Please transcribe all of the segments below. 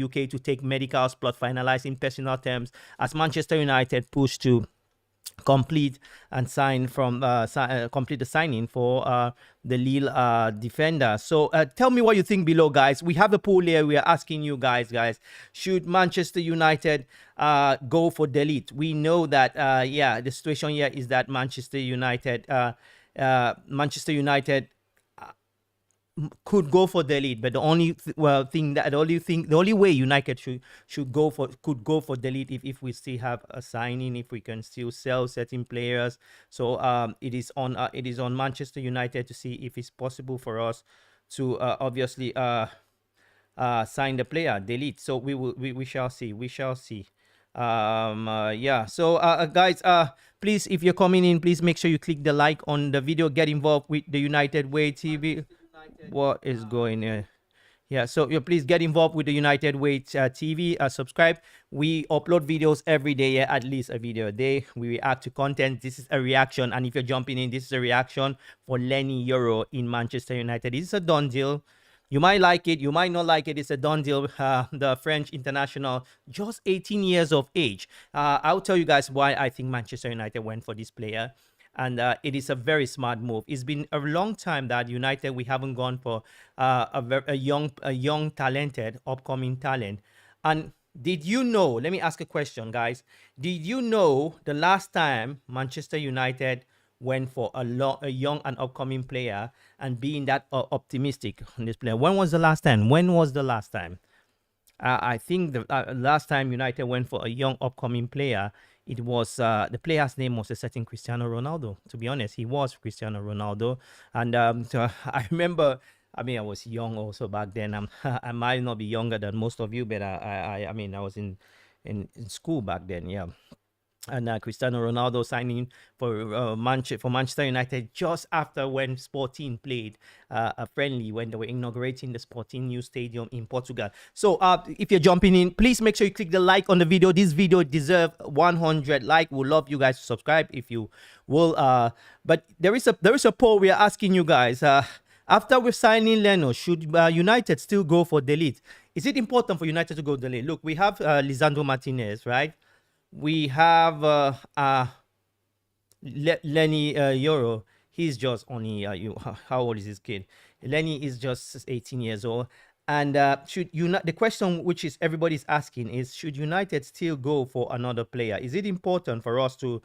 UK to take medicals plus finalizing personal terms as Manchester United push to complete and sign from complete the signing for the Lille defender. So tell me what you think below, guys. We have a poll here. We are asking you guys, should Manchester United go for delete? We know that yeah, the situation here is that Manchester United could go for delete, but the only the only way United could go for delete if we still have a signing, if we can still sell certain players. So it is on Manchester United to see if it's possible for us to obviously sign the player delete. So we shall see. Yeah, so guys, please, if you're coming in, please make sure you click the like on the video, get involved with the United Way TV. What is going on? Yeah, so please get involved with the United Way TV. Subscribe. We upload videos every day, at least a video a day. We react to content. This is a reaction, and if you're jumping in, this is a reaction for Leny Yoro in Manchester United. This is a done deal. You might like it, you might not like it. It's a done deal. The French international, just 18 years of age. I'll tell you guys why I think Manchester United went for this player. And it is a very smart move. It's been a long time that United, we haven't gone for a young, talented, upcoming talent. And did you know, let me ask a question, guys. Did you know the last time Manchester United went for a young and upcoming player and being that optimistic on this player? When was the last time? I think the last time United went for a young upcoming player, it was the player's name was a certain Cristiano Ronaldo. To be honest, he was Cristiano Ronaldo. And so I remember, I mean, I was young also back then. I might not be younger than most of you, but I mean, I was in school back then, yeah. And Cristiano Ronaldo signing for Manchester United just after when Sporting played a friendly when they were inaugurating the Sporting new stadium in Portugal. So if you're jumping in, please make sure you click the like on the video. This video deserves 100 likes. We'd love you guys to subscribe if you will. But there is a poll we are asking you guys. After we're signing Leno, should United still go for delete? Is it important for United to go delete? Look, we have Lisandro Martinez, right? We have Leny Yoro. He's just only how old is this kid? Leny is just 18 years old. And the question which is everybody's asking is, should United still go for another player? Is it important for us to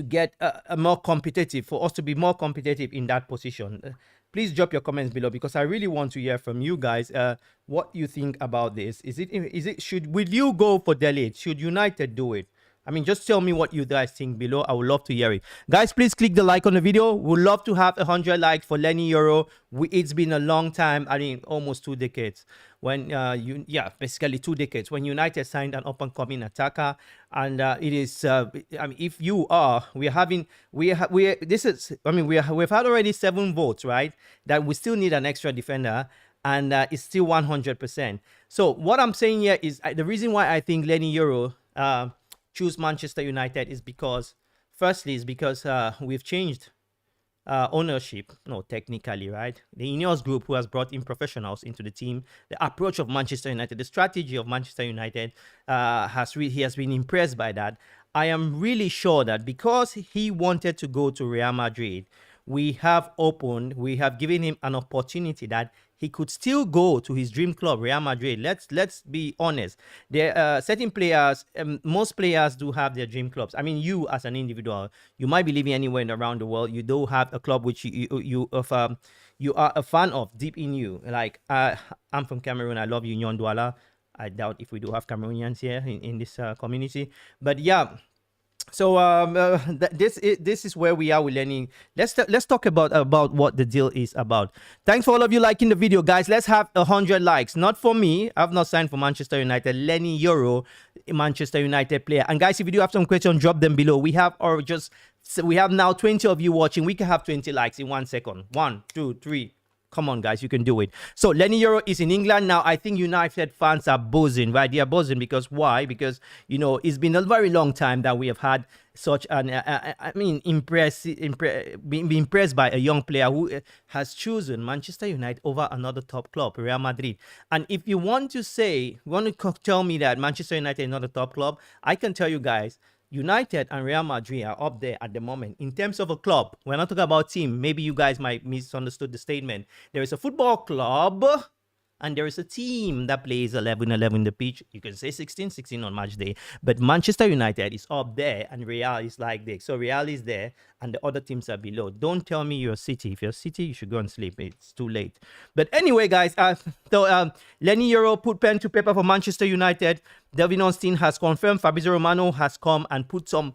get a more competitive, for us to be more competitive in that position? Please drop your comments below, because I really want to hear from you guys what you think about this. Will you go for delete? Should United do it? I mean, just tell me what you guys think below. I would love to hear it. Guys, please click the like on the video. We'd love to have 100 likes for Leny Yoro. It's been a long time. I mean, almost 2 decades. When basically 2 decades when United signed an up-and-coming attacker, and it is. I mean, if you are, we've had already 7 votes, right? That we still need an extra defender, and it's still 100%. So what I'm saying here is the reason why I think Leny Yoro choose Manchester United is because, firstly, we've changed ownership. No, technically, right? The Ineos group, who has brought in professionals into the team, the approach of Manchester United, the strategy of Manchester United, he has been impressed by that. I am really sure that because he wanted to go to Real Madrid, we have given him an opportunity that he could still go to his dream club, Real Madrid. Let's be honest. There are certain players, most players do have their dream clubs. I mean, you as an individual, you might be living anywhere around the world. You do have a club which you are a fan of deep in you. Like I'm from Cameroon. I love Union Douala. I doubt if we do have Cameroonians here in this community. But yeah. So this is where we are with Leny. Let's talk about what the deal is about. Thanks for all of you liking the video, guys. Let's have 100 likes. Not for me. I've not signed for Manchester United. Leny Yoro, Manchester United player. And guys, if you do have some questions, drop them below. We have now 20 of you watching. We can have 20 likes in 1 second. 1, 2, 3. Come on, guys, you can do it. So Lenny Yoro is in England now. I think United fans are buzzing, right? They are buzzing because why? Because, you know, it's been a very long time that we have had such an, being impressed by a young player who has chosen Manchester United over another top club, Real Madrid. And if you want to tell me that Manchester United is not a top club, I can tell you guys, United and Real Madrid are up there at the moment. In terms of a club, we're not talking about team. Maybe you guys might misunderstood the statement. There is a football club and there is a team that plays 11-11 in the pitch. You can say 16-16 on match day. But Manchester United is up there and Real is like this. So Real is there and the other teams are below. Don't tell me you're City. If you're City, you should go and sleep. It's too late. But anyway, guys, Leny Yoro put pen to paper for Manchester United. Delvin Austin has confirmed. Fabrizio Romano has come and put some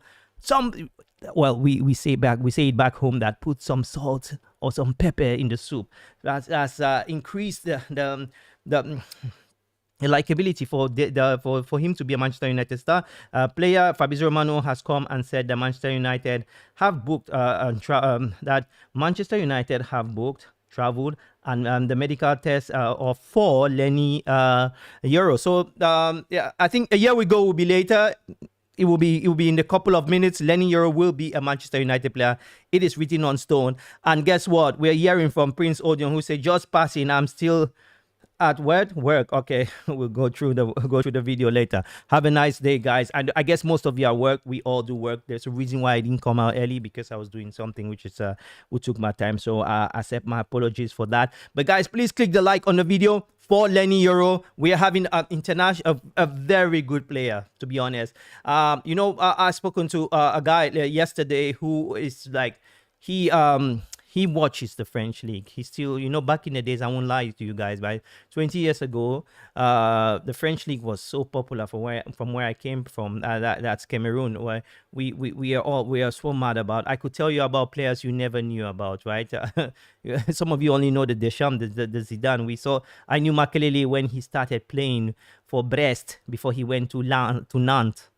well, we say it back home that put some salt or some pepper in the soup. That's increased the likability for him to be a Manchester United star. Player Fabrizio Romano has come and said that Manchester United have booked traveled and the medical test for Leny Yoro. So yeah, I think a year ago will be later. It will be in a couple of minutes. Leny Yoro will be a Manchester United player. It is written on stone. And guess what? We're hearing from Prince Odion, who said, "Just passing. I'm still at work." Okay, we'll go through the video later. Have a nice day, guys. And I guess most of you are work. We all do work. There's a reason why I didn't come out early, because I was doing something which took my time. So I accept my apologies for that. But guys, please click the like on the video for Leny Yoro. We are having an international, a very good player, to be honest. You know, I spoken to a guy yesterday who is like, he watches the French league. He still, you know, back in the days, I won't lie to you guys, but 20 years ago, the French league was so popular from where I came from. That's Cameroon, where we are so mad about. I could tell you about players you never knew about, right? Some of you only know the Deschamps, the Zidane. I knew Makelele when he started playing for Brest before he went to Nantes.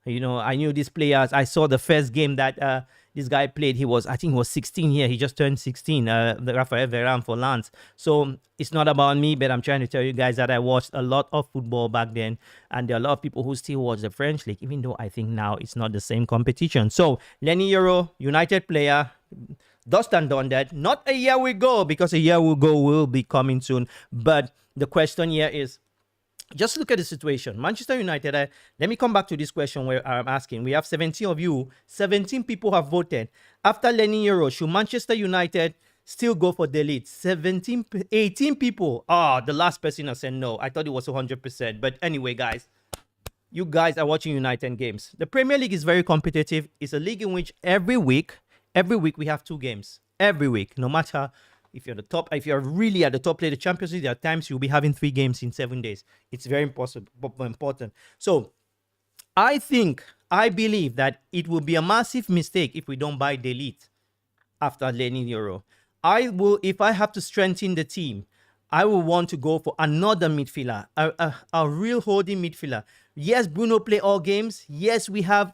You know, I knew these players. I saw the first game that this guy played. I think he was 16 here. He just turned 16. The Raphael Varane for Lens. So it's not about me, but I'm trying to tell you guys that I watched a lot of football back then, and there are a lot of people who still watch the French league, even though I think now it's not the same competition. So Leny Yoro, United player, dust and done that. Not a year ago, because a year ago will be coming soon. But the question here is, just look at the situation. Manchester United, let me come back to this question where I'm asking. We have 17 of you. 17 people have voted. After Leny Yoro, should Manchester United still go for delete? 18 people. The last person has said no. I thought it was 100%. But anyway, guys, you guys are watching United games. The Premier League is very competitive. It's a league in which every week we have 2 games. Every week, no matter if you're the top, if you're really at the top play the Champions League, there are times you'll be having 3 games in 7 days. It's very important. So I believe that it will be a massive mistake if we don't buy delete after Leny Yoro. If I have to strengthen the team, I will want to go for another midfielder, a real holding midfielder. Yes, Bruno play all games. Yes, we have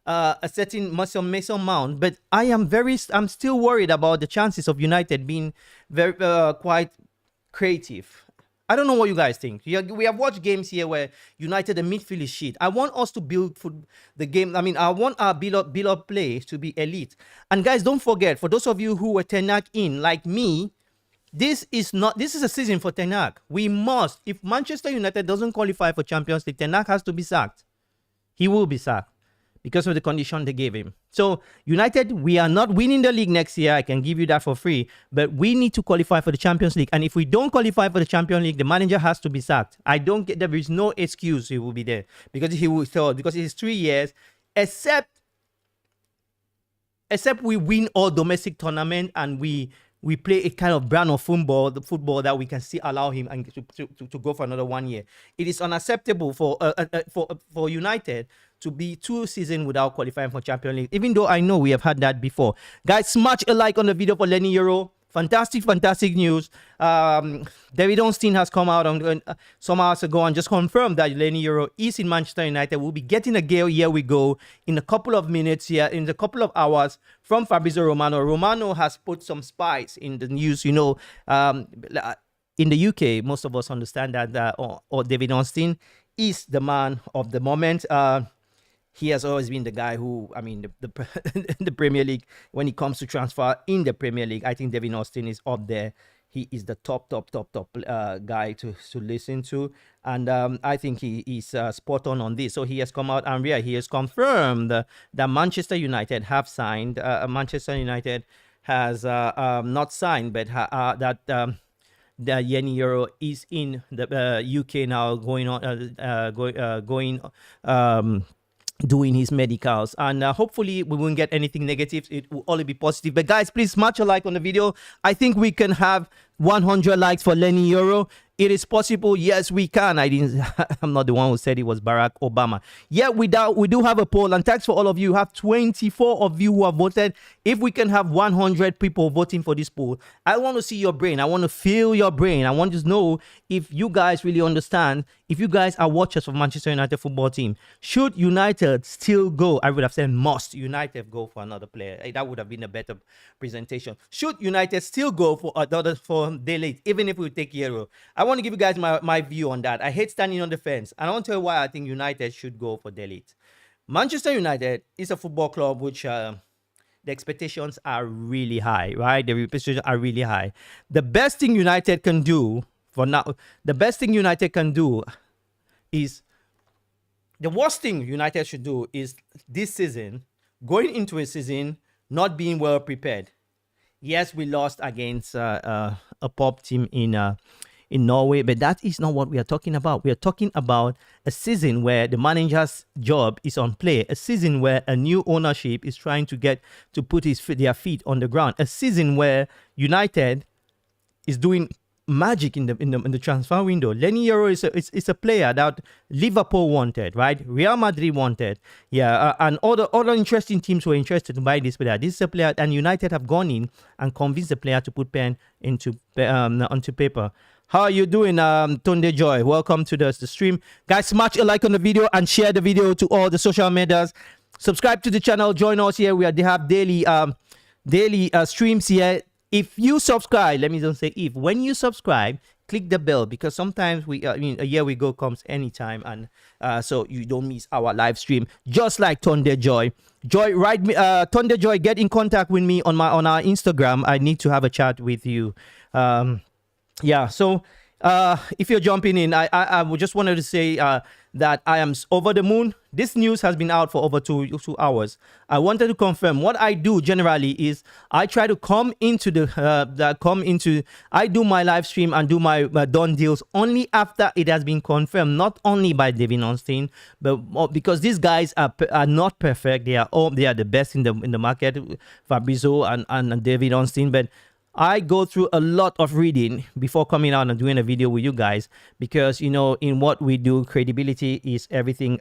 a certain Mason Mount, but I'm still worried about the chances of United being very quite creative. I don't know what you guys think. We have watched games here where United, the midfield is shit. I want us to build the game. I mean, I want our build-up play to be elite. And guys, don't forget, for those of you who were Ten Hag in, like me, this is a season for Ten Hag. We must, if Manchester United doesn't qualify for Champions League, Ten Hag has to be sacked. He will be sacked because of the condition they gave him. So United, we are not winning the league next year. I can give you that for free. But we need to qualify for the Champions League. And if we don't qualify for the Champions League, the manager has to be sacked. There is no excuse he will be there. Because because it is 3 years, except we win all domestic tournament and we play a kind of brand of football, the football that we can still allow him and to go for another 1 year. It is unacceptable for United to be 2 seasons without qualifying for Champions League, even though I know we have had that before. Guys, smash a like on the video for Leny Yoro. fantastic news. David Ornstein has come out some hours ago and just confirmed that Leny Yoro is in Manchester United. We'll be getting a gale, here we go, in a couple of minutes here, in a couple of hours from Fabrizio Romano. Romano has put some spice in the news, you know. In the UK, most of us understand that or David Ornstein is the man of the moment. He has always been the guy who, I mean, the Premier League, when it comes to transfer in the Premier League, I think David Ornstein is up there. He is the top guy to listen to. And I think he is spot on this. So he has come out and he has confirmed that Manchester United have signed. Manchester United has not signed, but that Leny Yoro is in the UK now, doing his medicals, and hopefully we won't get anything negative. It will only be positive. But guys, please smash a like on the video. I think we can have 100 likes for Leny Yoro. It is possible. Yes, we can. I'm not the one who said it was Barack Obama. Yeah, we do have a poll, and thanks for all of you. You have 24 of you who have voted. If we can have 100 people voting for this poll, I want to see your brain. I want to feel your brain. I want to know if you guys really understand. If you guys are watchers of Manchester United football team, should United still go? I would have said must United go for another player. That would have been a better presentation. Should United still go for De Ligt, even if we take Yoro? I want to give you guys my view on that. I hate standing on the fence, and I want to tell you why I think United should go for De Ligt. Manchester United is a football club which the expectations are really high, right? The expectations are really high. The best thing United can do for now, the worst thing United should do is this season, going into a season, not being well prepared. Yes, we lost against a pop team in Norway, but that is not what we are talking about. We are talking about a season where the manager's job is on play, a season where a new ownership is trying to put their feet on the ground, a season where United is doing magic in the transfer window. Leny Yoro is a player that Liverpool wanted, right? Real Madrid wanted, and other interesting teams were interested to buy this player. This is a player, and United have gone in and convinced the player to put pen onto paper. How are you doing, Tunde Joy? Welcome to the stream, guys. Smash a like on the video and share the video to all the social medias. Subscribe to the channel. Join us here. They have daily streams here. If you subscribe, let me don't say if, when you subscribe, click the bell, because sometimes a year we go comes anytime, and so you don't miss our live stream. Just like Tunde Joy. Write me, Tunde Joy, get in contact with me on our Instagram. I need to have a chat with you. So if you're jumping in, I just wanted to say that I am over the moon. This news has been out for over two hours. I wanted to confirm. What I do generally is I try to come into I do my live stream and do my done deals only after it has been confirmed, not only by David Ornstein, but because these guys are not perfect. They are the best in the market, Fabrizio and David Ornstein, but I go through a lot of reading before coming out and doing a video with you guys, because, you know, in what we do, credibility is everything.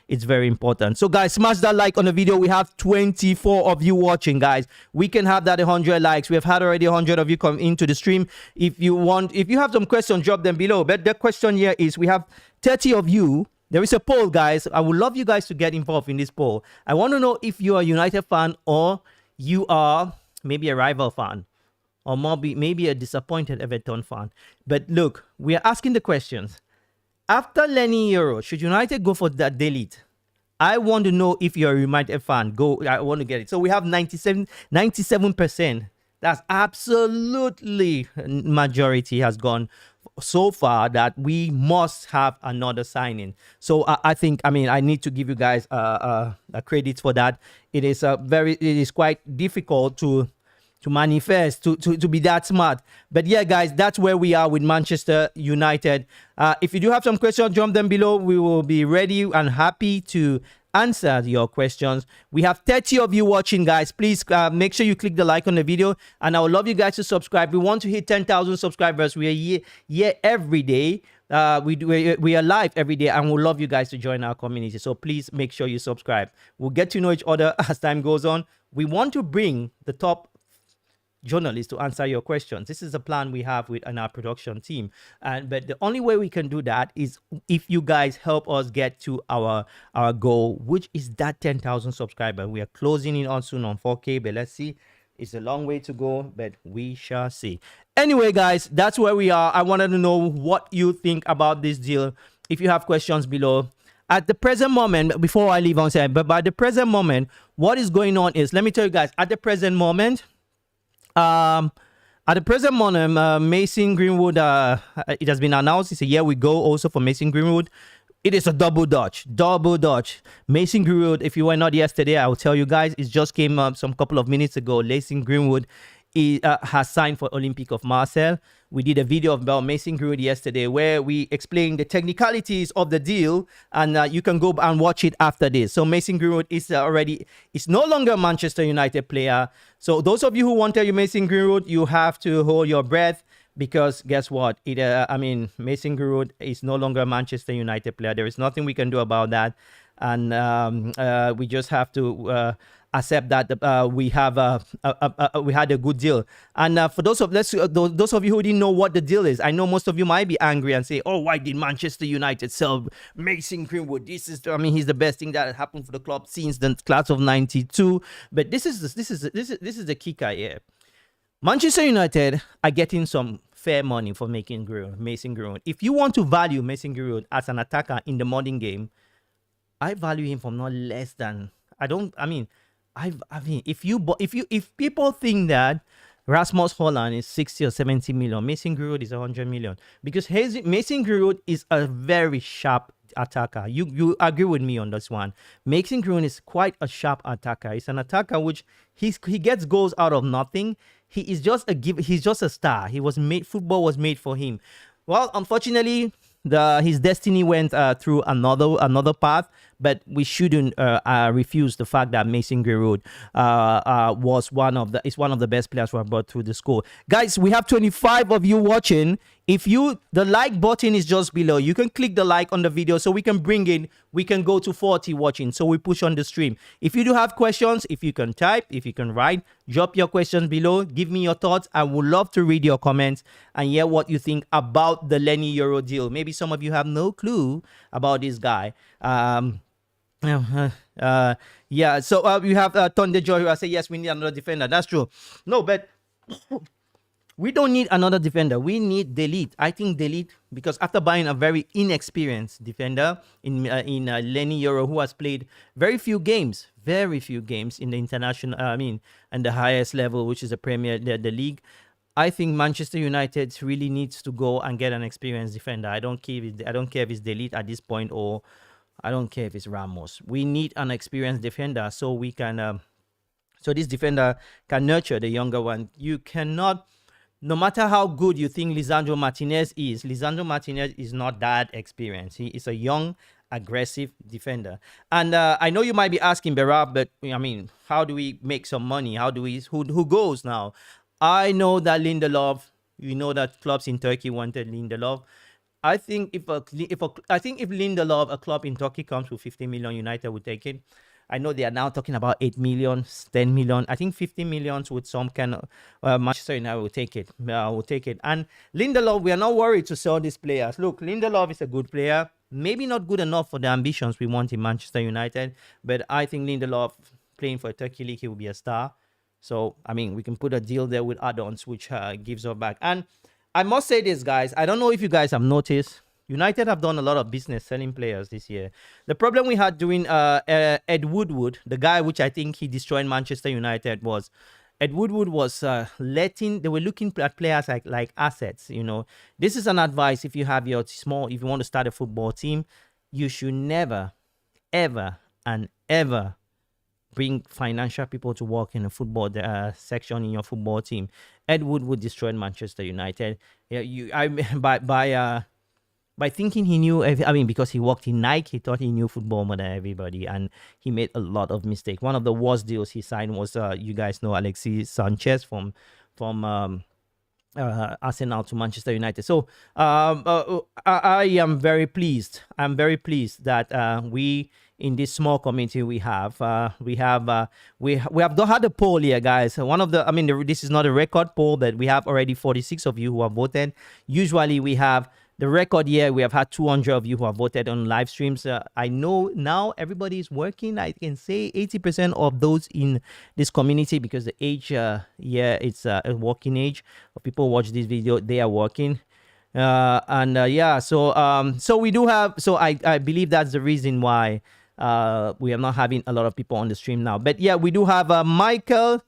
It's very important. So guys, smash that like on the video. We have 24 of you watching, guys. We can have that 100 likes. We have had already 100 of you come into the stream. If you have some questions, drop them below. But the question here is, we have 30 of you. There is a poll, guys. I would love you guys to get involved in this poll. I want to know if you are a United fan or you are maybe a rival fan, or maybe a disappointed Everton fan. But look, we are asking the questions. After Leny Yoro, should United go for that De Ligt? I want to know if you're a United fan. I want to get it. So we have 97%. That's absolutely majority has gone so far that we must have another signing. So I think, I need to give you guys a credit for that. It is quite difficult to manifest, to be that smart. But yeah, guys, that's where we are with Manchester United. If you do have some questions, drop them below. We will be ready and happy to answer your questions. We have 30 of you watching, guys. Please make sure you click the like on the video, and I would love you guys to subscribe. We want to hit 10,000 subscribers. We are here every day. We are live every day, and we'd love you guys to join our community. So please make sure you subscribe. We'll get to know each other as time goes on. We want to bring the top journalists to answer your questions. This is the plan we have with our production team. But the only way we can do that is if you guys help us get to our goal, which is that 10,000 subscriber. We are closing in on soon on 4K, but let's see. It's a long way to go, but we shall see. Anyway, guys, that's where we are. I wanted to know what you think about this deal. If you have questions below. At the present moment, before I leave on saying, but by the present moment, what is going on is, let me tell you guys, at the present moment, Mason Greenwood, it has been announced, it's a year we go also for Mason Greenwood. It is a double Dutch. Mason Greenwood, if you were not yesterday, I will tell you guys, it just came up some couple of minutes ago. Mason Greenwood has signed for Olympique of Marseille. We did a video about Mason Greenwood yesterday where we explained the technicalities of the deal, and you can go and watch it after this. So Mason Greenwood is no longer a Manchester United player. So those of you who wanted Mason Greenwood, you have to hold your breath. Because guess what? Mason Greenwood is no longer a Manchester United player. There is nothing we can do about that, and we just have to accept that we had a good deal. And for those of you who didn't know what the deal is, I know most of you might be angry and say, "Oh, why did Manchester United sell Mason Greenwood? He's the best thing that happened for the club since the class of '92." But this is the kicker here. Manchester United are getting some fair money for Mason Greenwood. If you want to value Mason Greenwood as an attacker in the modern game, I value him for not less than if people think that Rasmus Holland is 60 or 70 million, Mason Greenwood is 100 million, because Mason Greenwood is a very sharp attacker. You agree with me on this one. Mason Greenwood is quite a sharp attacker. He's an attacker which he gets goals out of nothing. He is just he's just a star. Football was made for him. Well, unfortunately, his destiny went through another path, but we shouldn't refuse the fact that Mason Greenwood is one of the best players who have brought through the school. Guys, we have 25 of you watching. If the like button is just below, you can click the like on the video so we can go to 40 watching, so we push on the stream. If you do have questions, if you can type, if you can write, drop your questions below, give me your thoughts. I would love to read your comments and hear what you think about the Leny Yoro deal. Maybe some of you have no clue about this guy. Yeah, so you have Thunder Joy who say, yes, we need another defender. That's true. No, but we don't need another defender. We need Delete. I think Delete, because after buying a very inexperienced defender in Leny Yoro, who has played very few games in the international, and the highest level, which is the Premier, the league. I think Manchester United really needs to go and get an experienced defender. I don't care if it's Delete at this point, or I don't care if it's Ramos. We need an experienced defender so we can, so this defender can nurture the younger one. You cannot, no matter how good you think Lisandro Martinez is not that experienced. He is a young, aggressive defender. And I know you might be asking, Berab, but how do we make some money? Who goes now? I know that Lindelof, you know that clubs in Turkey wanted Lindelof. I think if Lindelof, a club in Turkey, comes with 50 million, United would take it. I know they are now talking about 8 million, 10 million. I think 50 millions with some kind of Manchester United will take it. And Lindelof, we are not worried to sell these players. Look, Lindelof is a good player. Maybe not good enough for the ambitions we want in Manchester United. But I think Lindelof, playing for a Turkey league, he will be a star. So, we can put a deal there with add-ons, which gives us back. And I must say this, guys. I don't know if you guys have noticed. United have done a lot of business selling players this year. The problem we had doing Ed Woodward, the guy which I think he destroyed Manchester United, was Ed Woodward was they were looking at players like assets. This is an advice if you have if you want to start a football team, you should never, ever, and ever bring financial people to work in a football section in your football team. Ed Woodward destroyed Manchester United. By thinking he knew, because he worked in Nike, he thought he knew football more than everybody, and he made a lot of mistakes. One of the worst deals he signed was, you guys know, Alexis Sanchez from Arsenal to Manchester United. So I am very pleased. I'm very pleased that we in this small community we have. We have had a poll here, guys. One of the, I mean, this is not a record poll, but we have already 46 of you who have voted. Usually we have the record here. We have had 200 of you who have voted on live streams. I know now everybody is working. I can say 80% of those in this community, because the age, it's a working age of people who watch this video. They are working. So we do have, so I believe that's the reason why we are not having a lot of people on the stream now. But yeah, we do have Michael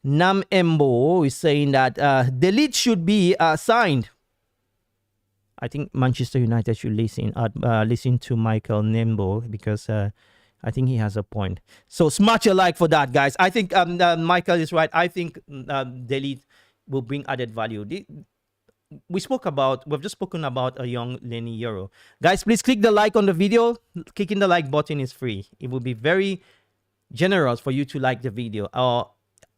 Namembo is saying that Delete should be signed. I think Manchester United should listen to Michael Nembo, because I think he has a point. So smash a like for that, guys. I think Michael is right. I think Delete will bring added value. We've just spoken about a young Leny Yoro. Guys, please click the like on the video. Clicking the like button is free. It will be very generous for you to like the video. Or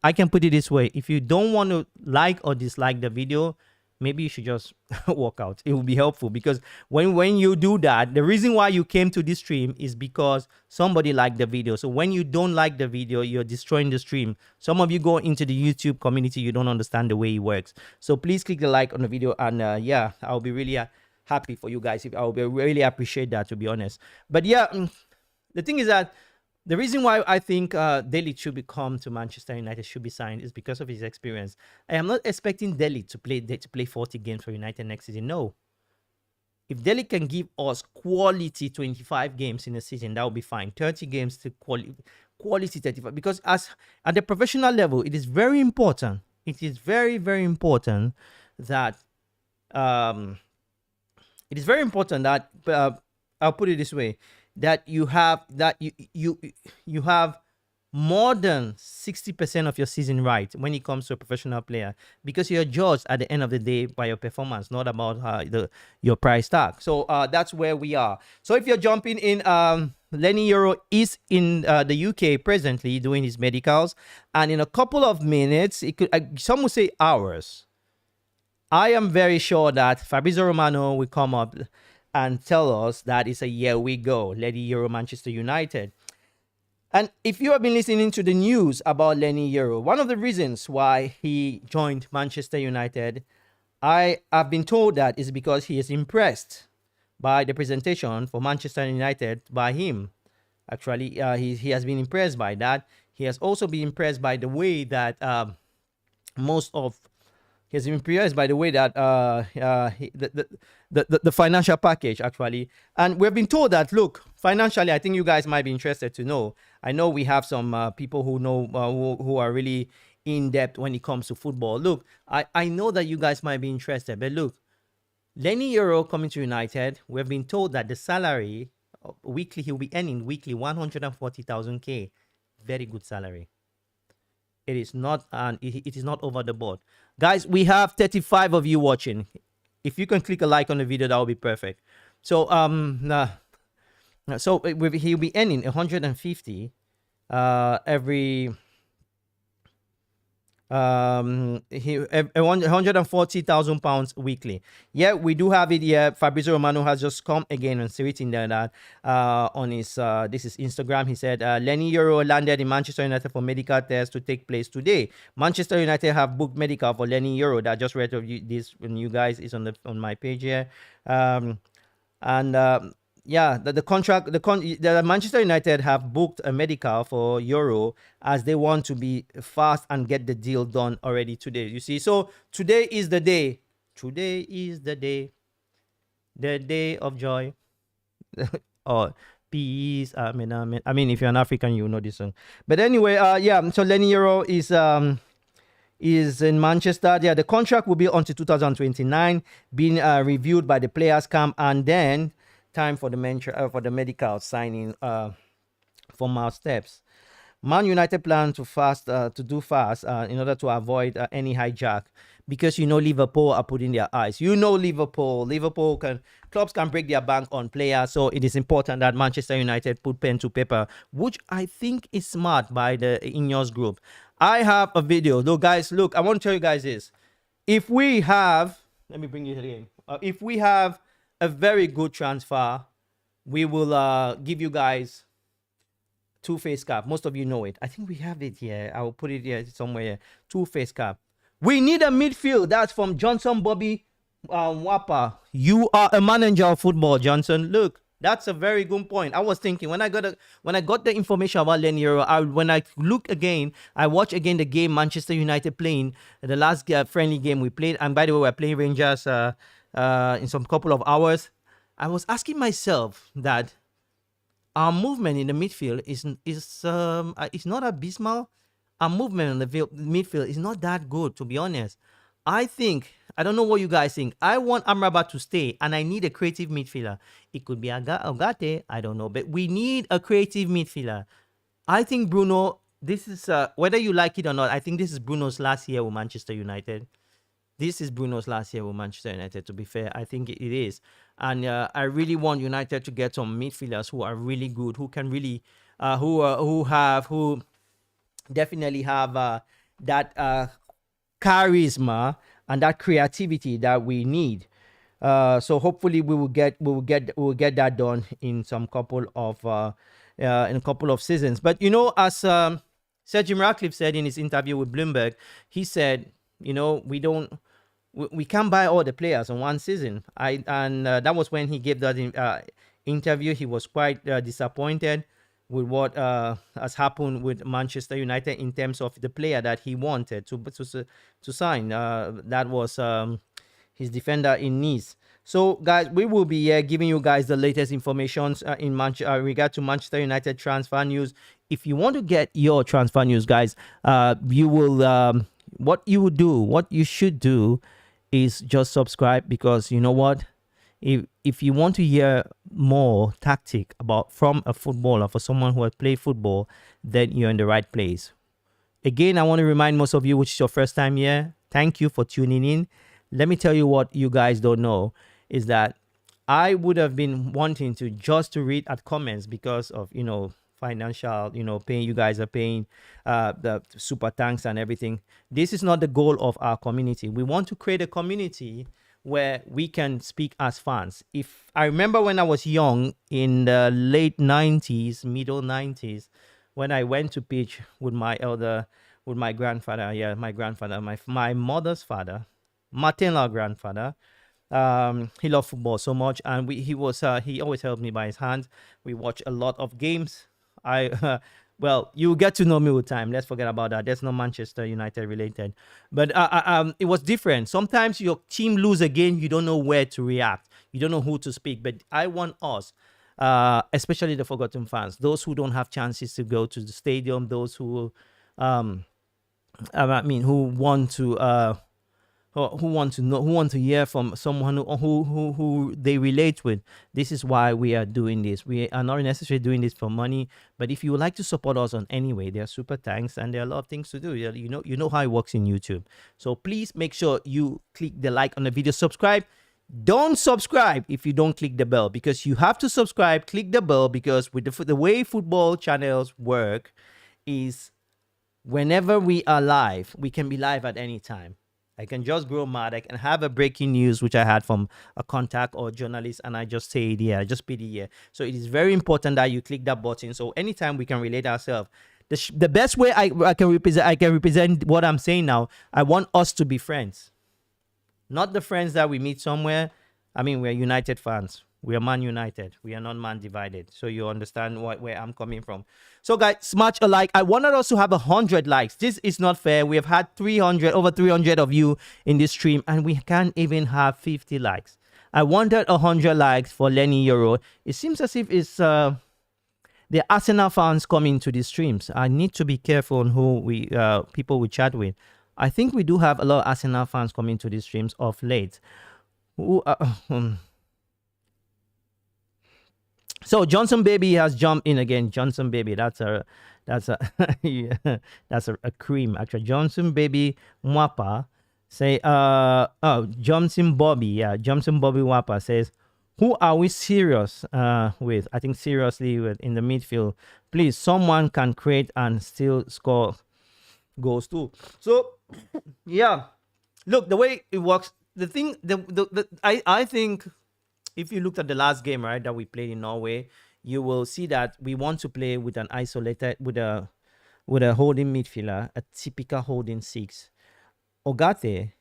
I can put it this way: if you don't want to like or dislike the video, maybe you should just walk out. It will be helpful, because when you do that, the reason why you came to this stream is because somebody liked the video. So when you don't like the video, you're destroying the stream. Some of you go into the YouTube community, you don't understand the way it works. So please click the like on the video, and yeah, I'll be really happy for you guys. I'll be really appreciate that, to be honest. But yeah, the thing is that the reason why I think Delete should become to Manchester United, should be signed, is because of his experience. I am not expecting Delete to play 40 games for United next season. No. If Delete can give us quality 25 games in a season, that will be fine. 30 games to quality 35. Because at the professional level, it is very important. It is very, very important that I'll put it this way, that you have more than 60% of your season right when it comes to a professional player, because you're judged at the end of the day by your performance, not about your price tag. So that's where we are. So if you're jumping in, Lenny Yoro is in the UK presently doing his medicals, and in a couple of minutes, some would say hours, I am very sure that Fabrizio Romano will come up and tell us that it's a here we go, Leny Yoro, Manchester United. And if you have been listening to the news about Leny Yoro, one of the reasons why he joined Manchester United, I have been told that is because he is impressed by the presentation for Manchester United by him. Actually, he has been impressed by that. He has also been impressed by the way that he has been impressed by the way that the financial package, actually. And we've been told that, look, financially, I think you guys might be interested to know. I know we have some people who know, who are really in depth when it comes to football. Look, I know that you guys might be interested, but look, Leny Yoro coming to United, we've been told that the salary weekly, he'll be earning weekly 140,000 K. Very good salary. It is not over the board. Guys, we have 35 of you watching. If you can click a like on the video, that would be perfect. So he'll be earning 150 every 140,000 pounds weekly. Yeah, we do have it here. Fabrizio Romano has just come again and written there that on his this is Instagram. He said Leny Yoro landed in Manchester United for medical tests to take place today. Manchester United have booked medical for Leny Yoro. That I just read of this when you guys is on my page here. Yeah, the Manchester United have booked a medical for Yoro, as they want to be fast and get the deal done already today. You see, so today is the day. Today is the day of joy. Oh, peace. Amen. I mean, if you're an African, you know this song. But anyway, yeah. So Leny Yoro is in Manchester. Yeah, the contract will be until 2029, being reviewed by the players' camp, and then time for the medical signing formal steps. Man United plan to do fast in order to avoid any hijack, because Liverpool are putting their eyes. Clubs can break their bank on players, so it is important that Manchester United put pen to paper, which I think is smart by the Ineos group. I have a video. Look, guys, look, I want to tell you guys this. If we have, let me bring it again. If we have a very good transfer, we will give you guys two-face cap. Most of you know it. I think we have it here. I will put it here somewhere. Two-face cap. We need a midfield. That's from Johnson Bobby Wapa. You are a manager of football, Johnson. Look, that's a very good point. I was thinking when I got the information about Lenny Yoro, when I look again, I watch again the game Manchester United playing, the last friendly game we played. And by the way, we're playing Rangers in some couple of hours. I was asking myself that our movement in the midfield is not abysmal. Our movement in the midfield is not that good, to be honest. I don't know what you guys think. I want Amrabat to stay, and I need a creative midfielder. It could be Agate, I don't know, but we need a creative midfielder. I think Bruno, this is, whether you like it or not, I think this is Bruno's last year with Manchester United. This is Bruno's last year with Manchester United, to be fair. I think it is. And I really want United to get some midfielders who are really good, who can really, who definitely have that charisma and that creativity that we need. So hopefully we will get that done in some couple of seasons. But as Sir Jim Ratcliffe said in his interview with Bloomberg, he said, we can't buy all the players in one season. That was when he gave that interview. He was quite disappointed with what has happened with Manchester United in terms of the player that he wanted to sign. That was his defender in Nice. So, guys, we will be giving you guys the latest information in regard to Manchester United transfer news. If you want to get your transfer news, guys, you will what you should do is just subscribe, because you know what? If you want to hear more tactic from a footballer, for someone who has played football, then you're in the right place. Again, I want to remind most of you, which is your first time here, thank you for tuning in. Let me tell you what you guys don't know is that I would have been wanting to read at comments because of, financial, paying. You guys are paying the super thanks and everything. This is not the goal of our community. We want to create a community where we can speak as fans. If I remember when I was young in the late 90s, middle 90s, when I went to pitch with my grandfather, my mother's father, maternal grandfather. He loved football so much, and he always held me by his hand. We watched a lot of games. Well, you get to know me with time. Let's forget about that. That's not Manchester United related. But it was different. Sometimes your team lose a game, you don't know where to react. You don't know who to speak. But I want us, especially the forgotten fans, those who don't have chances to go to the stadium, those who, who want to hear from someone who they relate with. This is why we are doing this. We are not necessarily doing this for money, but if you would like to support us on any way, there are super thanks and there are a lot of things to do. You know how it works in YouTube. So please make sure you click the like on the video, subscribe. Don't subscribe if you don't click the bell, because you have to subscribe, click the bell, because with the way football channels work is whenever we are live, we can be live at any time. I can just grow mad. I can have a breaking news, which I had from a contact or journalist, and I just say it here. I just put it here. So it is very important that you click that button. So anytime we can relate ourselves. The best way I can represent what I'm saying now, I want us to be friends. Not the friends that we meet somewhere. I mean, we're United fans. We are Man United. We are not Man divided. So you understand where I'm coming from. So guys, smash a like. I wanted us to have 100 likes. This is not fair. We have had over 300 of you in this stream, and we can't even have 50 likes. I wanted 100 likes for Leny Yoro. It seems as if it's the Arsenal fans coming to these streams. I need to be careful on who people we chat with. I think we do have a lot of Arsenal fans coming to these streams of late. So Johnson Baby has jumped in again. Johnson Baby, that's a yeah, that's a cream actually. Johnson Baby Mwapa say Johnson Bobby Mwapa says, who are we serious with? I think seriously with in the midfield. Please, someone can create and still score goals too. So yeah, look, the way it works, I think if you looked at the last game, right, that we played in Norway, you will see that we want to play with an isolated, with a holding midfielder, a typical holding six. Ogate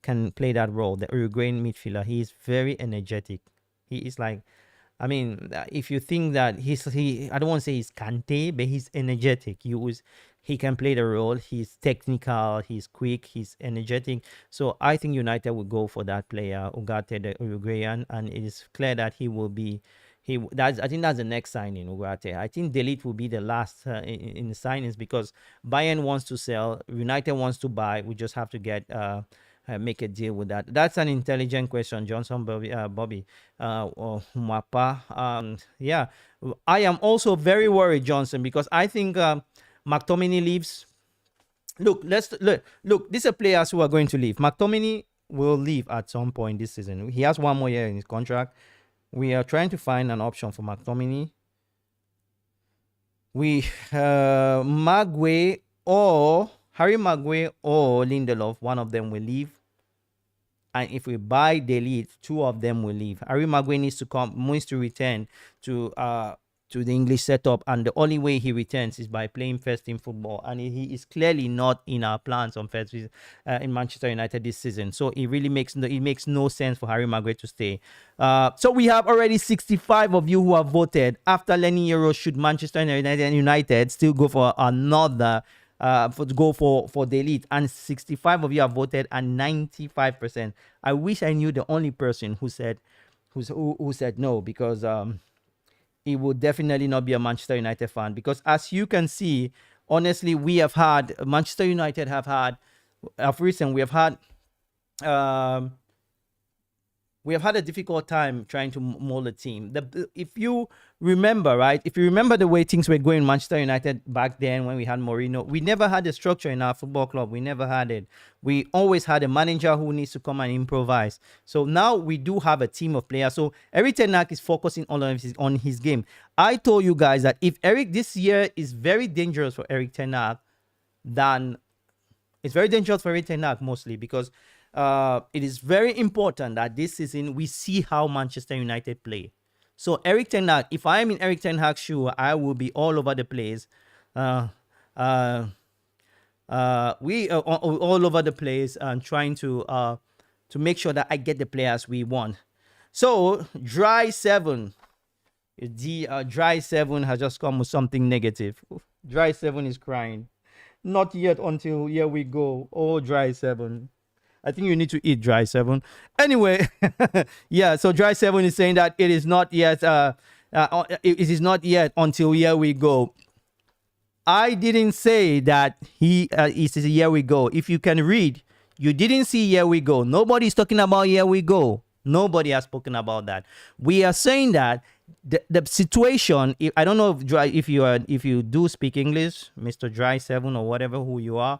can play that role, the Uruguayan midfielder. He is very energetic. He is like, I mean, if you think that I don't want to say he's Kante, but he's energetic. He can play the role. He's technical. He's quick. He's energetic. So I think United will go for that player, Ugarte, the Uruguayan, and it is clear that he will be. I think that's the next signing, Ugarte. I think Delete will be the last in the signings because Bayern wants to sell, United wants to buy. We just have to make a deal with that. That's an intelligent question, Johnson, Bobby, or Mapa. Yeah, I am also very worried, Johnson, because I think McTominay leaves. Look, these are players who are going to leave. McTominay will leave at some point this season. He has 1 more year in his contract. We are trying to find an option for McTominay. Maguire or Harry Maguire or Lindelof, one of them will leave. And if we buy Delete, 2 of them will leave. Harry Maguire needs to return to the English setup, and the only way he returns is by playing first team football, and he is clearly not in our plans on first in Manchester United this season. So it really makes no sense for Harry Maguire to stay. So we have already 65 of you who have voted. After Lenny Yoro, should Manchester United still go for another for Delete, and 65 of you have voted, and 95%. I wish I knew the only person who said no, because he would definitely not be a Manchester United fan, because as you can see, honestly, Manchester United have had, of recent, we have had a difficult time trying to mold a team. If you remember, right? If you remember the way things were going in Manchester United back then when we had Mourinho, we never had a structure in our football club. We never had it. We always had a manager who needs to come and improvise. So now we do have a team of players. So Erik ten Hag is focusing on his game. I told you guys that if this year is very dangerous for Erik ten Hag, then it's very dangerous for Erik ten Hag mostly because it is very important that this season we see how Manchester United play. So Erik ten Hag, if I am in Erik ten Hag's shoe, I will be all over the place. We are all over the place and trying to make sure that I get the players we want. So Dry 7, Dry 7 has just come with something negative. Dry 7 is crying. Not yet until here we go. Oh, Dry 7. I think you need to eat, Dry 7. Anyway, yeah, so Dry 7 is saying that it is not yet it is not yet until here we go. I didn't say that it is here we go. If you can read, you didn't see here we go. Nobody's talking about here we go. Nobody has spoken about that. We are saying that the situation, I don't know if you do speak English, Mr. Dry 7 or whatever who you are,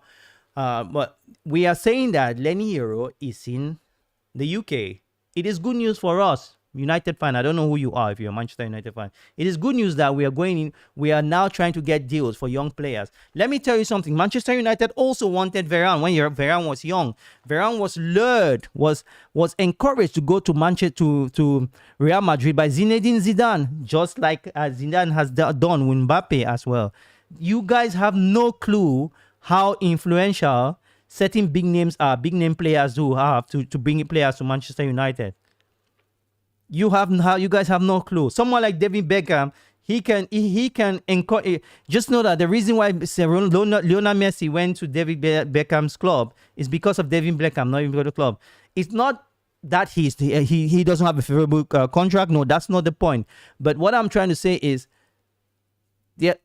but we are saying that Leny Yoro is in the UK. It is good news for us, United fan. I don't know who you are if you're a Manchester United fan. It is good news that we are now trying to get deals for young players. Let me tell you something. Manchester United also wanted Varane when Varane was young. Varane was lured, was encouraged to go to to Real Madrid by Zinedine Zidane, just like Zidane has done with Mbappe as well. You guys have no clue how influential certain big name players do have to bring players to Manchester United. You guys have no clue. Someone like David Beckham, he can encourage. Just know that the reason why Lionel Messi went to David Beckham's club is because of David Beckham, not even because of the club. It's not that he doesn't have a favorable contract. No, that's not the point. But what I'm trying to say is, there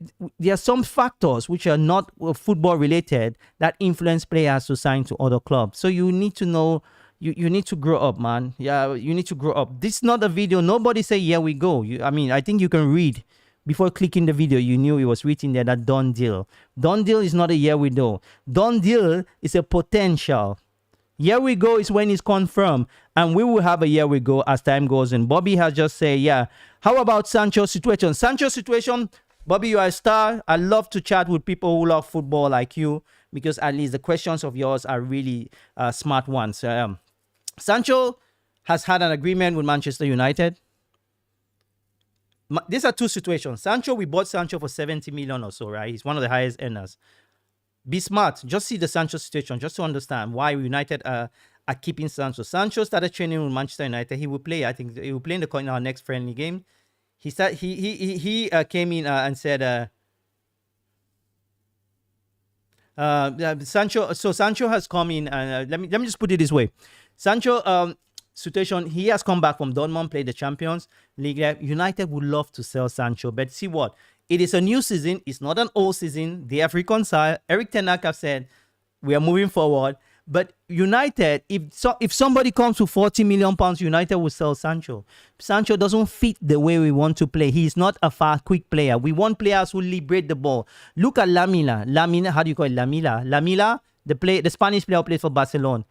are some factors which are not football related that influence players to sign to other clubs. So you need to know, you need to grow up, man. Yeah, you need to grow up. This is not a video. Nobody say, here we go. I think you can read. Before clicking the video, you knew it was written there that done deal. Done deal is not a here we go. Done deal is a potential. Here we go is when it's confirmed. And we will have a here we go as time goes on. Bobby has just said, yeah. How about Sancho's situation? Sancho's situation, Bobby, you are a star. I love to chat with people who love football like you, because at least the questions of yours are really smart ones. Sancho has had an agreement with Manchester United. These are two situations. Sancho, we bought Sancho for 70 million or so, right? He's one of the highest earners. Be smart. Just see the Sancho situation, just to understand why United are keeping Sancho. Sancho started training with Manchester United. He will play. I think he will play in our next friendly game. He came in and said, Sancho. So Sancho has come in, and let me just put it this way. Sancho situation. He has come back from Dortmund, played the Champions League. United would love to sell Sancho, but see what? It is a new season. It's not an old season. They have reconciled. Eric Ten Hag have said we are moving forward. But United, if somebody comes to 40 million pounds, United will sell Sancho. Sancho doesn't fit the way we want to play. He's not a fast, quick player. We want players who liberate the ball. Look at Lamina, how do you call it? Lamila, the Spanish player who plays for Barcelona.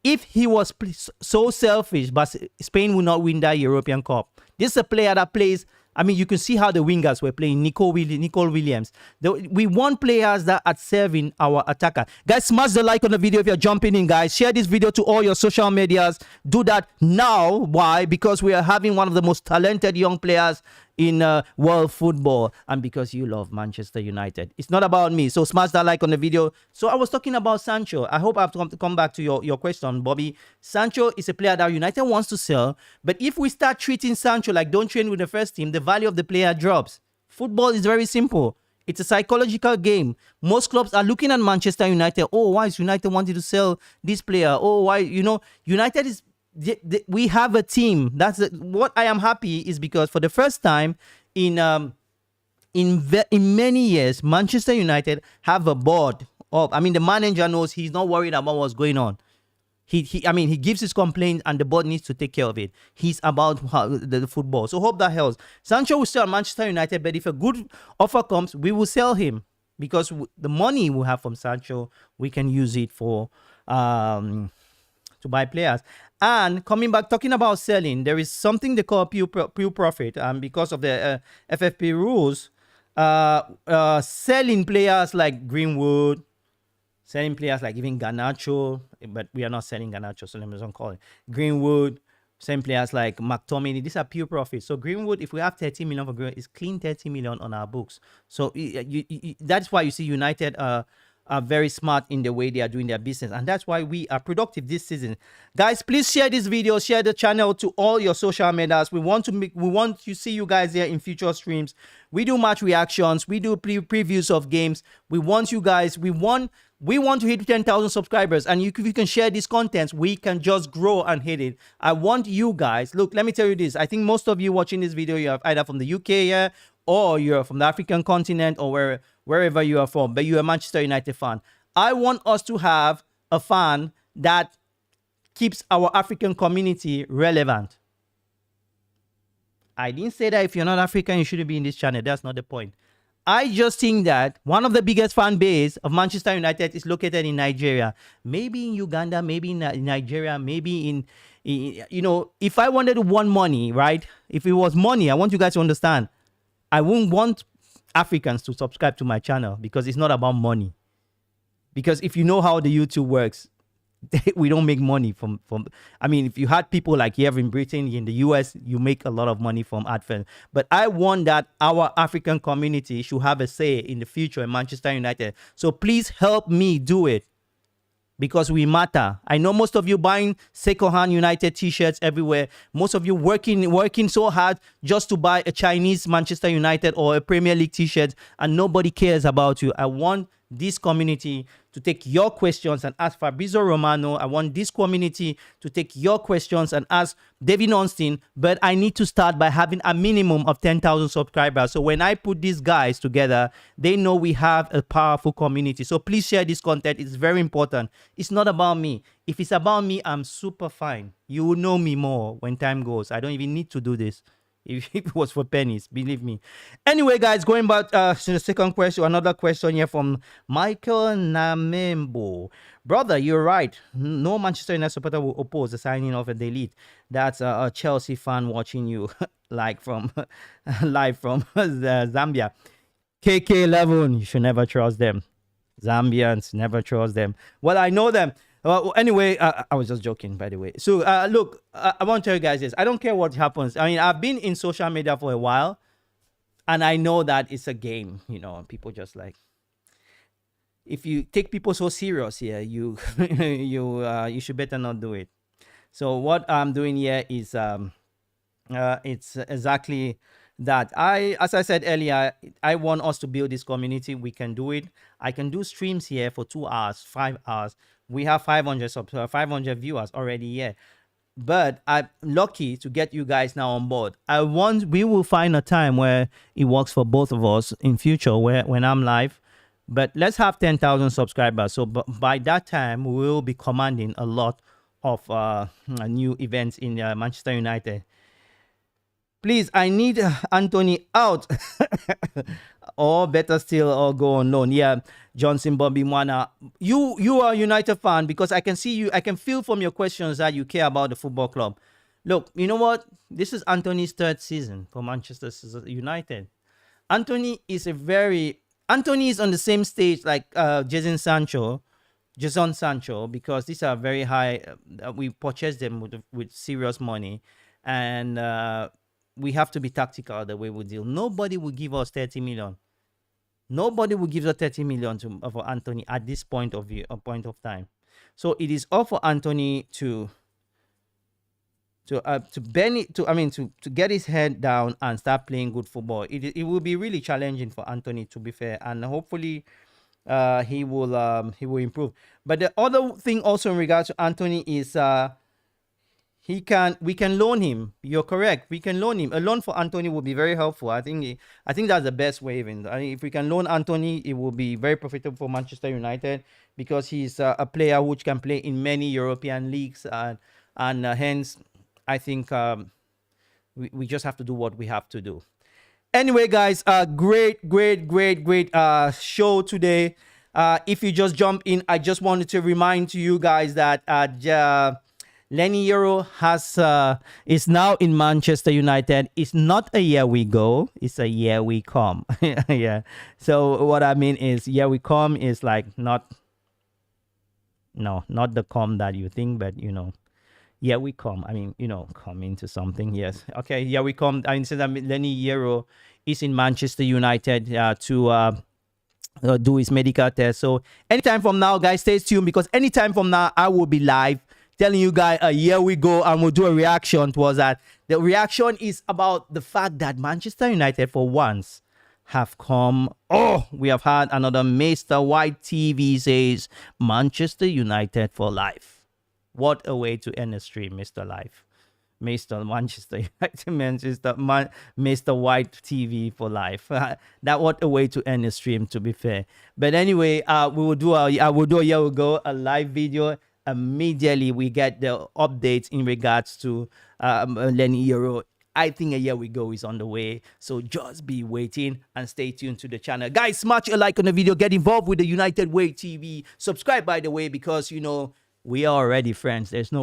If he was so selfish, but Spain will not win that European Cup. This is a player that plays. I mean, you can see how the wingers were playing. Nicole Williams. We want players that are serving our attacker. Guys, smash the like on the video if you're jumping in, guys. Share this video to all your social medias. Do that now. Why? Because we are having one of the most talented young players in world football, and because you love Manchester United. It's not about me, so smash that like on the video. So I was talking about Sancho. I hope I have to come back to your question, Bobby. Sancho is a player that United wants to sell, but if we start treating Sancho like don't train with the first team, the value of the player drops. Football is very simple. It's a psychological game. Most clubs are looking at Manchester United. Oh, why is United wanting to sell this player? Oh, why? United is... we have a team. What I am happy is because for the first time in many years, Manchester United have a board. The manager knows he's not worried about what's going on. He gives his complaint and the board needs to take care of it. He's about the football. So hope that helps. Sancho will sell at Manchester United, but if a good offer comes, we will sell him because the money we have from Sancho, we can use it for to buy players. And coming back, talking about selling, there is something they call pure profit. And because of the FFP rules, selling players like Greenwood, selling players like even Garnacho, but we are not selling Garnacho, so let me just call it Greenwood, selling players like McTominay, these are pure profit. So Greenwood, if we have 30 million for Greenwood, it's clean 30 million on our books. So that's why you see United are very smart in the way they are doing their business, and that's why we are productive this season. Guys, please share this video, share the channel to all your social medias. We want to see you guys there in future streams. We do match reactions, we do previews of games. We want you guys, we want to hit 10,000 subscribers, and if you can share this content, we can just grow and hit it. I want you guys, look, let me tell you this. I think most of you watching this video, you are either from the UK here, or you're from the African continent, or wherever you are from, but you're a Manchester United fan. I want us to have a fan that keeps our African community relevant. I didn't say that if you're not African, you shouldn't be in this channel. That's not the point. I just think that one of the biggest fan base of Manchester United is located in Nigeria. Maybe in Uganda, maybe in Nigeria, maybe in if I wanted to want money, right? If it was money, I want you guys to understand. I wouldn't want Africans to subscribe to my channel because it's not about money. Because if you know how the YouTube works, we don't make money from if you had people like here in Britain, in the US, you make a lot of money from adverts. But I want that our African community should have a say in the future in Manchester United. So please help me do it. Because we matter. I know most of you buying second-hand United t-shirts everywhere. Most of you working so hard just to buy a Chinese Manchester United or a Premier League t-shirt, and nobody cares about you. I want this community to take your questions and ask Fabrizio Romano. I want this community to take your questions and ask David Onstein, but I need to start by having a minimum of 10,000 subscribers. So when I put these guys together, they know we have a powerful community. So please share this content. It's very important. It's not about me. If it's about me, I'm super fine. You will know me more when time goes. I don't even need to do this. If it was for pennies, believe me. Anyway, guys, going back to the second question, another question here from Michael Namembo. Brother, you're right. No Manchester United supporter will oppose the signing of a delete. That's a Chelsea fan watching you live from Zambia. KK11, you should never trust them. Zambians, never trust them. Well, I know them. Anyway, I was just joking, by the way. So, look, I want to tell you guys this. I don't care what happens. I mean, I've been in social media for a while. And I know that it's a game, you know, and people just like, if you take people so serious here, you you should better not do it. So what I'm doing here is it's exactly that. As I said earlier, I want us to build this community. We can do it. I can do streams here for 2 hours, 5 hours. We have 500 viewers already here. But I'm lucky to get you guys now on board. We will find a time where it works for both of us in future, when I'm live. But let's have 10,000 subscribers. So by that time, we will be commanding a lot of new events in Manchester United. Please, I need Anthony out. Or better still, or go on loan. Yeah, Johnson Bobby Mwana. You are a United fan, because I can see you. I can feel from your questions that you care about the football club. Look, you know what? This is Anthony's 3rd season for Manchester United. Anthony is on the same stage like Jason Sancho, because these are very high. We purchased them with serious money, and we have to be tactical the way we deal. Nobody will give us 30 million. Nobody will give us 30 million for Anthony at this point of time. So it is all for Anthony to get his head down and start playing good football. It will be really challenging for Anthony, to be fair, and hopefully he will improve. But the other thing also in regards to Anthony is we can loan him. You're correct. We can loan him. A loan for Anthony will be very helpful. I think that's the best way. Even if we can loan Anthony, it will be very profitable for Manchester United, because he's a player which can play in many European leagues, and hence I think we just have to do what we have to do. Anyway, guys, great show today. If you just jump in, I just wanted to remind you guys that Lenny Yoro is now in Manchester United. It's not a year we go, it's a year we come. Yeah. So what I mean is, year we come is like not the come that you think, but you know, yeah, we come. I mean, you know, come into something. Yes. Okay. Yeah, we come. I mean, that Leny Yoro is in Manchester United to do his medical test. So anytime from now, guys, stay tuned, because anytime from now, I will be live telling you guys, here we go, and we'll do a reaction towards that. The reaction is about the fact that Manchester United, for once, have come. Oh, we have had another Mr. White TV says Manchester United for life. What a way to end the stream, Mr. Life. Mr. Manchester United, Mr. White TV for life. That what a way to end the stream, to be fair. But anyway, I will do a year ago a live video. Immediately we get the updates in regards to Leny Yoro. I think a year we go is on the way, so just be waiting and stay tuned to the channel. Guys, smash a like on the video, get involved with the United Way TV, subscribe by the way, because you know we are already friends. There's no way